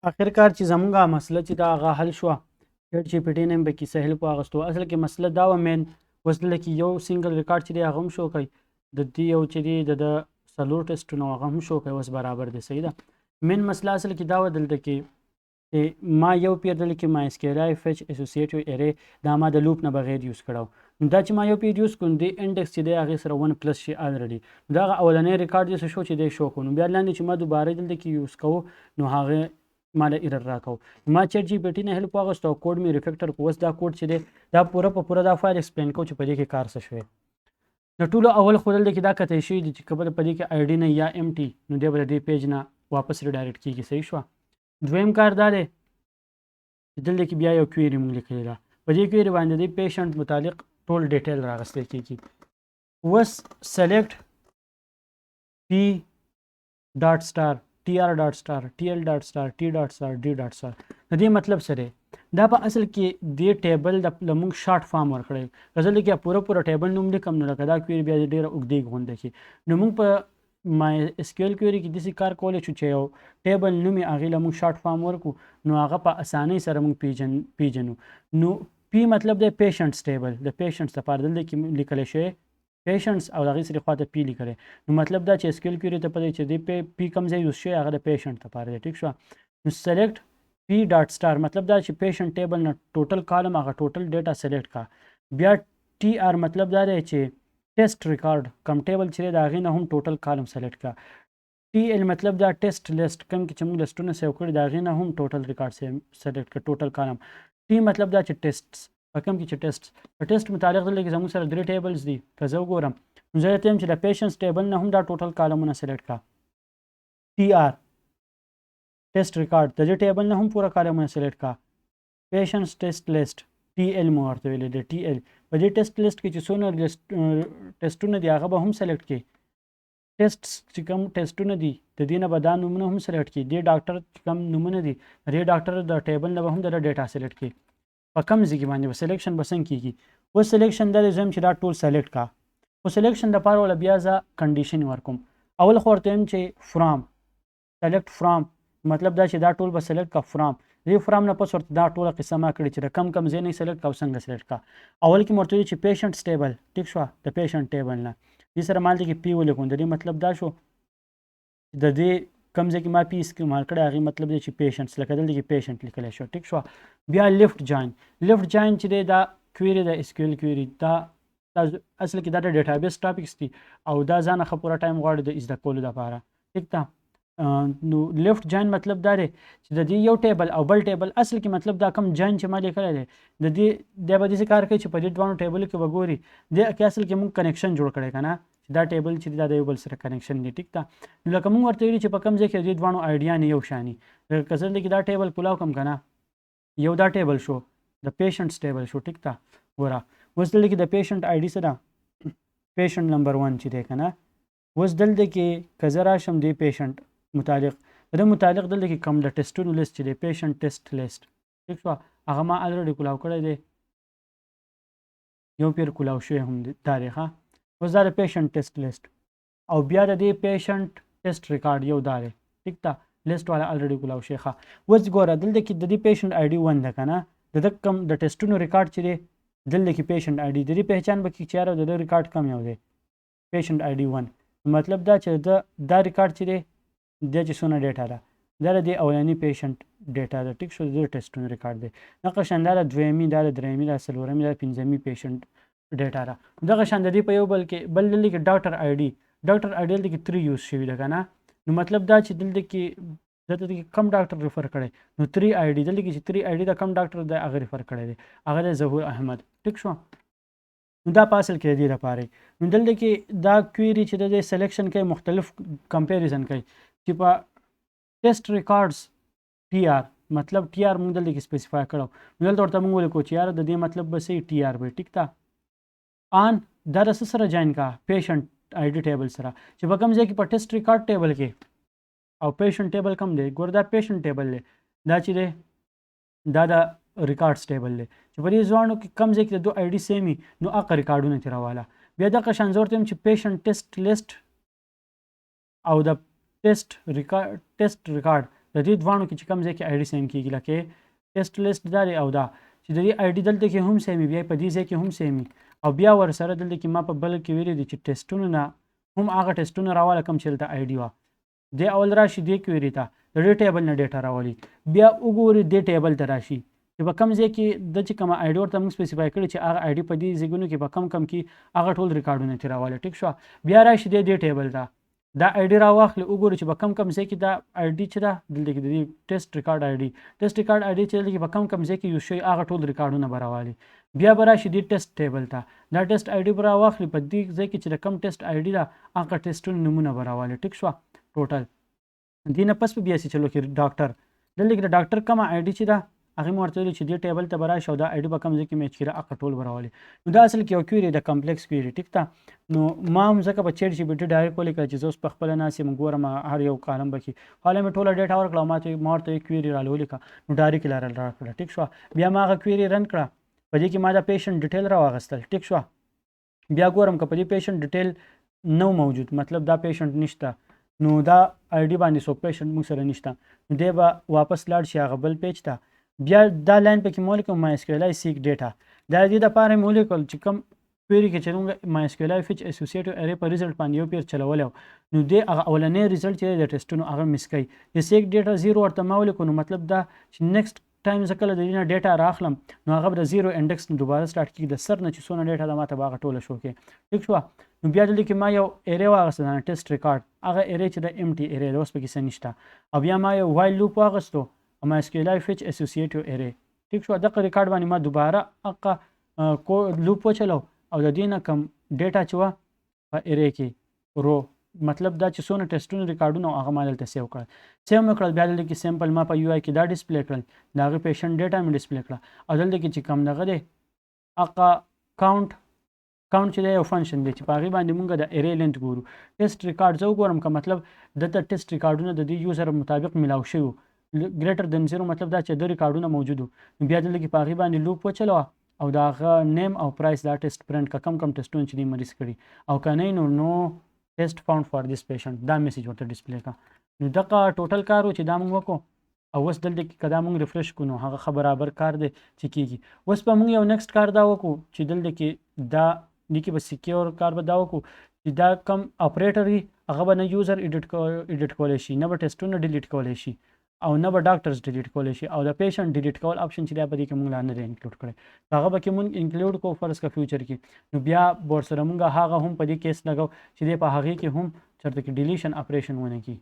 اخرکار چې زمونږه مسله چې دا هغه حل شوه چیټ جی پی ټي نه مې پکې سهل په اخیستو. اصل کې مسله دا وه مین اوس دلته کې یو سنګل ریکارډ چې دی هغه هم شو کوي د دې یو چې دی د څلور ټسټونه هغه هم شو کوي اوس برابر دی. صحیح ده. مین مسله اصل کې دا وه دلته کې ما یو پیر دلته کې ما اسکیلای فچ اسوسییټیو ارې دا ما د لوپ نه بغیر یوز کړو. نو دا چې ما یو پیر یوز کړو د انډکس چې دی هغې سره 1 پلس شي الریډي دا هغه اولنی ریکارډ دې څه شو چې دی شو کړو. نو بیا لاندې چې ما دوباره دلته کې یوز کوو نو هغه ما له ایرر راکاو. ما چیټ جی پی ټي نه هیلپ واخیستو او کوډ مې ریفیکټر کو. اوس دا کوډ چې دی دا پوره په پوره دا فایل ایکسپلین کوو چې په دې کې کار څه شوی. د ټولو اول خو دلته کې دا کتی شوي دي چې که به په دې کې آی ډي نه یا ایم ټي نو دی به د دې پیج نه واپس ریډایرکټ کېږي. صحیح شوه. دویم کار دا دی چې دلته کې بیا یو کویري مونږ لیکلې ده. په دې کویري باندې د پیشنټ متعلق ټول ډیټیل راغستی کېږي. اوس سلیکټ پی ډاټ سټار TR ډاټ سټار TL ډاټ سټار T ډاټ سټار D ډاټ سټار د دې مطلب څه دی؟ دا په اصل کې دې ټیبل د لمونږ شارټ فارم ورکړی. غزل کې پوره ټیبل نوم لیکم نو لکه دا کویري بیا ډېره اوږدې غونډه کې نو موږ په مای اسکیول کویري کې داسې کار کولی شو چې یو ټیبل نوم یې هغې له موږ شارټ فارم ورکړو نو هغه په اسانۍ سره موږ پیژنو. نو پی مطلب دی پیشنټس ټیبل د پیشنټس لپاره دلته کې لیکلی شوی پیشنټس او هغې سره خواته پی لیکلی. نو مطلب دا چې اسکیول کویري ته پته چې د پی کوم ځای یوز شوی هغه د پیشنټ لپاره دی. ټیک شوه. نو سلیکټ پی ډاټ سټار مطلب دا چې پیشنټ ټیبل نه ټوټل کالم هغه ټوټل ډیټا سلیکټ کا. بیا ټي آر مطلب دا دی چې ټیسټ ریکارډ کم ټیبل چې دی د هغې نه هم ټوټل کالم سلیکټ کا. ټي ایل مطلب دا ټیسټ لیسټ کوم کې چې موږ لیسټونه سیو کړي د هغې نه هم ټوټل ریکارډ سلیکټ کړه ټوټل کالم. ټي مطلب دا چې ټیسټس په کوم کې چې ټیسټ په ټیسټ متعلق دلته کې زموږ سره 3 ټیبلز دي. که زه وګورم نو زه درته یم چې د پیشنټس ټیبل نه هم دا ټوټل کالمونه سلیکټ کا. ټي آر ټیسټ ریکارډ د دې ټیبل نه هم پوره کالمونه سلیکټ کا. پیشنټس ټیسټ لیسټ ټي ایل مو ورته ویلی دی. ټي ایل په دې ټیسټ لیسټ کې چې څونه ټیسټونه دي هغه به هم سلیکټ کړي. ټیسټ چې کوم ټیسټونه دي د دې نه به دا نومونه هم سلیکټ کړي. دې ډاکټر چې کوم نومونه دي د دې ډاکټر د ټیبل نه به هم د ډیټا سلیکټ کړي. په کوم ځای کې باندې به سلیکشن به څنګه کېږي؟ اوس سلیکشن دا دی زه چې دا ټول سلیکټ کا. خو سلیکشن دپاره وله بیا زه کنډیشن ورکوم. اول خو ورته یم چې فرام سلیکټ فرام مطلب دا چې دا ټول به سلیکټ کا فرام. دې فرام نه پس ورته دا ټوله قصه ما کړې چې د کم ځای نه سلیکټ کا او څنګه سلیکټ کا. اول کې مې ورته ویلي چې پیشنټس ټیبل ټیک شوه د پیشنټ ټیبل نه دې سره ما دلته کې پی ولیکم. د دې مطلب دا شو د دې کم ځای کې ما پی استعمال کړی هغې مطلب دی چې پیشنټس لکه دلته کې پیشنټ لیکلی شو. ټیک شوه. بیا لیفټ جاین چې دی دا کویري د اسکیول کویري دا اصل کې دا د ډیټابیس ټاپکس دي او دا ځانه ښه پوره ټایم غواړي د زده کولو دپاره. ټیک ده. نو لیفټ جاین مطلب دا دی چې د دې یو ټیبل او بل ټیبل اصل کې مطلب دا کم جاین چې ما لیکلی دی د دې دی به داسې کار کوي چې په دې دواړو ټیبلو کې به ګوري دې کې اصل کې موږ کنیکشن جوړ کړی که نه چې دا ټیبل چې دا د یو بل سره کنیکشن دی. ټیک ده. نو لکه موږ ورته ویلي چې په کوم ځای کې د دې دواړو آیډیانې یو شاني که زه دلته کې دا ټیبل کولاو کړم که نه یو دا ټیبل شو د پیشنټس ټیبل شو. ټیک ده. ګوره اوس دلته کې د پیشنټ آی ډي څه ده پیشنټ نمبر 1 چې دی که نه. اوس دلته کې که زه راشم دې پیشنټ متعلق د متعلق دلته کې کوم د ټیسټونو لیست چې دی پیشنټ ټیسټ لیست ټیک شوه هغه ما الریډي کولاو کړی دی یو پیر کولاو شوی هم دا دی ښه. اوس دا د پیشنټ ټیسټ لیست او بیا د دې پیشنټ ټیسټ ریکارډ یو دا دی. ټیک ده. لیست والا الریډي کولاو شوی ښه. اوس ګوره دلته کې د دې پیشنټ آی ډي 1 ده که نه د کوم د ټیسټونو ریکارډ چې دی دلته کې پیشنټ آی ډي د دې پهچان به کړي چې یاره د دې ریکارډ کم یو دی پیشنټ آی ډي 1 مطلب دا چې دا ریکارډ چې دی دا چې څونه ډیټا ده دا د دې اولني پیشنټ ډیټا ده. ټیک شو. د دې ټیسټونو ریکارډ دی. دغه شان دا د دویمي دا د درېمي دا څلورمي دا پنځمي پیشنټ ډیټا ده. دغه شان د دې په یو بل کې دلته کې ډاکټر آی ډي دلته کې 3 یوز شوي ده که نه. نو مطلب دا چې دلته کې کم ډاکټر ریفر کړی نو 3 آی ډي دلته کې چې 3 آی ډي د کم ډاکټر دی هغه ریفر کړی دی هغه دی ظهور احمد. ټیک شو. نو دا په اصل کې د دې لپاره نو دلته کې دا کویري چې د سلیکشن کوي مختلف کمپیریزن کوي چې په ټیسټ ریکارډز ټي آر مطلب ټي آر موږ دلته کې سپیسیفای کړو نو دلته ورته موږ ولیکو چې یاره د دې مطلب به صحیح ټي آر به. ټیک ده. آن دا د څه سره جاین کا پیشنټ آی ډي ټیبل سره چې په کوم ځای کې په ټیسټ ریکارډ ټیبل کې او پیشنټ ټیبل کم دی ګوره دا پیشنټ ټیبل دی دا چې دی دا د ریکارډز ټیبل دی چې په دې ځوانو کې کم ځای کې د دو آی ډي سیم وي نو هغه ریکارډونه ترې راواله. بیا دغه شان زه ورته یم چې پیشنټ ټیسټ لیست او د ټیسټ ریکارډ د دې دواړو کې چې کوم ځای کې آی ډي سیم کېږي لکه ټیسټ لیست دا دی او دا چې د دې آی ډي دلته کې هم سیم وي بیا په دې ځای کې هم سیم وي او بیا ورسره دلته کې ما په بل کې ویلي دي چې ټیسټونو نه هم هغه ټیسټونه راواله کوم چې دلته آی ډي وه دې اول راشي دې کویري ته د دې ټیبل نه ډیټا راولي بیا وګوري دې ټیبل ته راشي چې په کوم ځای کې د چې کومه آی ډي ورته موږ سپیسیفای کړي چې هغه آی ډي په دې ځایونو کې په کم کې هغه ټول ریکارډونه ترې راواله ټیک شوه بیا راشي دې ټیبل ته دا آی ډي راواخلي وګوري چې په کم ځای کې دا آی ډي چې ده دلته کې د دې ټیسټ ریکارډ آی ډي چې دلته کې په کم ځای کې یوز شوي هغه ټول ریکارډونه به راوالي بیا به راشي دې ټیسټ ټیبل ته دا ټیسټ آی ډي به راواخلي په دې ځای کې چې د کم ټیسټ آی ډي ده هغه ټیسټونو نومونه به راوالي ټیک شوه ټوټل دې نه پس په بیا چې چلو کې ډاکټر دلته کې د ډاکټر کومه آی ډي چې ده هغې مو ورته ویلي چې دې ټیبل ته به راشي او دا آی ډي به کوم ځای کې میچ کړي هغه ټول به راولي نو دا اصل کې یو کویري د کمپلیکس کویري ټیک ده نو ما هم ځکه په چیټ جی پي ټي ډایرکټ ولیکل چې زه اوس په خپله ناست یم ګورم هر یو کالم به کې حالا مې ټوله ډیټا ورکړه ما ورته یې کویري راولیکه نو ډایرکټ یې راکړه ټیک شوه بیا ما هغه کویري رن کړه په دې کې ما د پیشنټ ډیټیل راواغستل ټیک شوه بیا ګورم که په دې پیشنټ ډیټیل نو موجود مطلب دا پیشنټ نشته نو دا آی ډي باندې څوک پیشنټ موږ سره نشته نو دی به واپس لاړ شي هغه بل پیج ته بیا دا لاین پکې مو ولیکم مای اس کیو ایل آی سیک ډیټا دا دې دپاره مې ولیکل چې کوم کویري کې چې موږ مای اس کیو ایل آی فچ اسوسییټیو ارې په ریزلټ باندې یو پیر چلولی نو دې هغه اولنی ریزلټ چې دی د ټیسټونو هغه مس کوي د سیک ډیټا 0 ورته ما ولیکو نو مطلب دا چې نیکسټ ټایم زه کله د دې نه ډیټا راخلم نو هغه به د 0 انډکس نه دوباره سټارټ کېږي د سر نه چې څونه ډیټا ده ماته به هغه ټوله شو کې ټیک شوه نو بیا دلته کې ما یو ایرې واغسته دا ټیسټ ریکارډ هغه ایرې چې د ایم ټي ایرې ده اوس پکې څه نشته او بیا ما یو وایل لوپ واغستو ما اس کیو ایل آی فچ اسوسییټیو ایرې ټیک شو دغه ریکارډ باندې ما دوباره هغه لوپ وچلو او د دې نه کم ډیټا چې وه په ایرې کې رو مطلب دا چې څونه ټیسټونه ریکارډونه هغه ما دلته سیو کړل سیو مې کړل بیا دلته کې سیمپل ما په یو آی کې دا ډسپلی کړل د هغې پیشنټ ډیټا مې ډسپلی کړه او دلته کې چې کم دغه دی هغه کاونټ چې دی یو فنکشن دی چې په هغې باندې مونږ د ایرې لینت ګورو ټیسټ ریکارډ زه وګورم که مطلب دلته ټیسټ ریکارډونه د دې یوزر مطابق ملاو شوي ګریټر دن 0 مطلب دا چې د ریکارډونه موجود وو بیا دلته کې په هغې باندې لوپ وچلوه او د هغه نیم او پرایس دا ټیسټ پرنټ که کم ټیسټونه چې دی مریض کړي او که نه نو ټیسټ فاوند فار دیس پیشنټ دا میسیج ورته ډسپلی کړه نو دغه ټوټل کار و چې دا موږ وکړو او اوس دلته کې که دا موږ ریفرش کړو نو هغه ښه برابر کار دی چې کېږي اوس به موږ یو نیکسټ کار دا وکړو چې دلته کې دا دې کې به سیکیور کار به دا وکړو چې دا کم اپریټر وي هغه به نه یوزر ایډیټ کولی شي نه به ټیسټونه ډیلیټ کولی شي او نه به ډاکټرز ډیلیټ کولی شي او د پیشنټ ډیلیټ کول آپشن چې دی په دې کې موږ لا نه دی انکلوډ کړی هغه به کې موږ انکلوډ کوو فرض که فیوچر کې نو بیا به ورسره موږ هغه هم په دې کیس لګو چې دی په هغې کې هم چېرته کې ډیلیشن اپریشن ونه کړي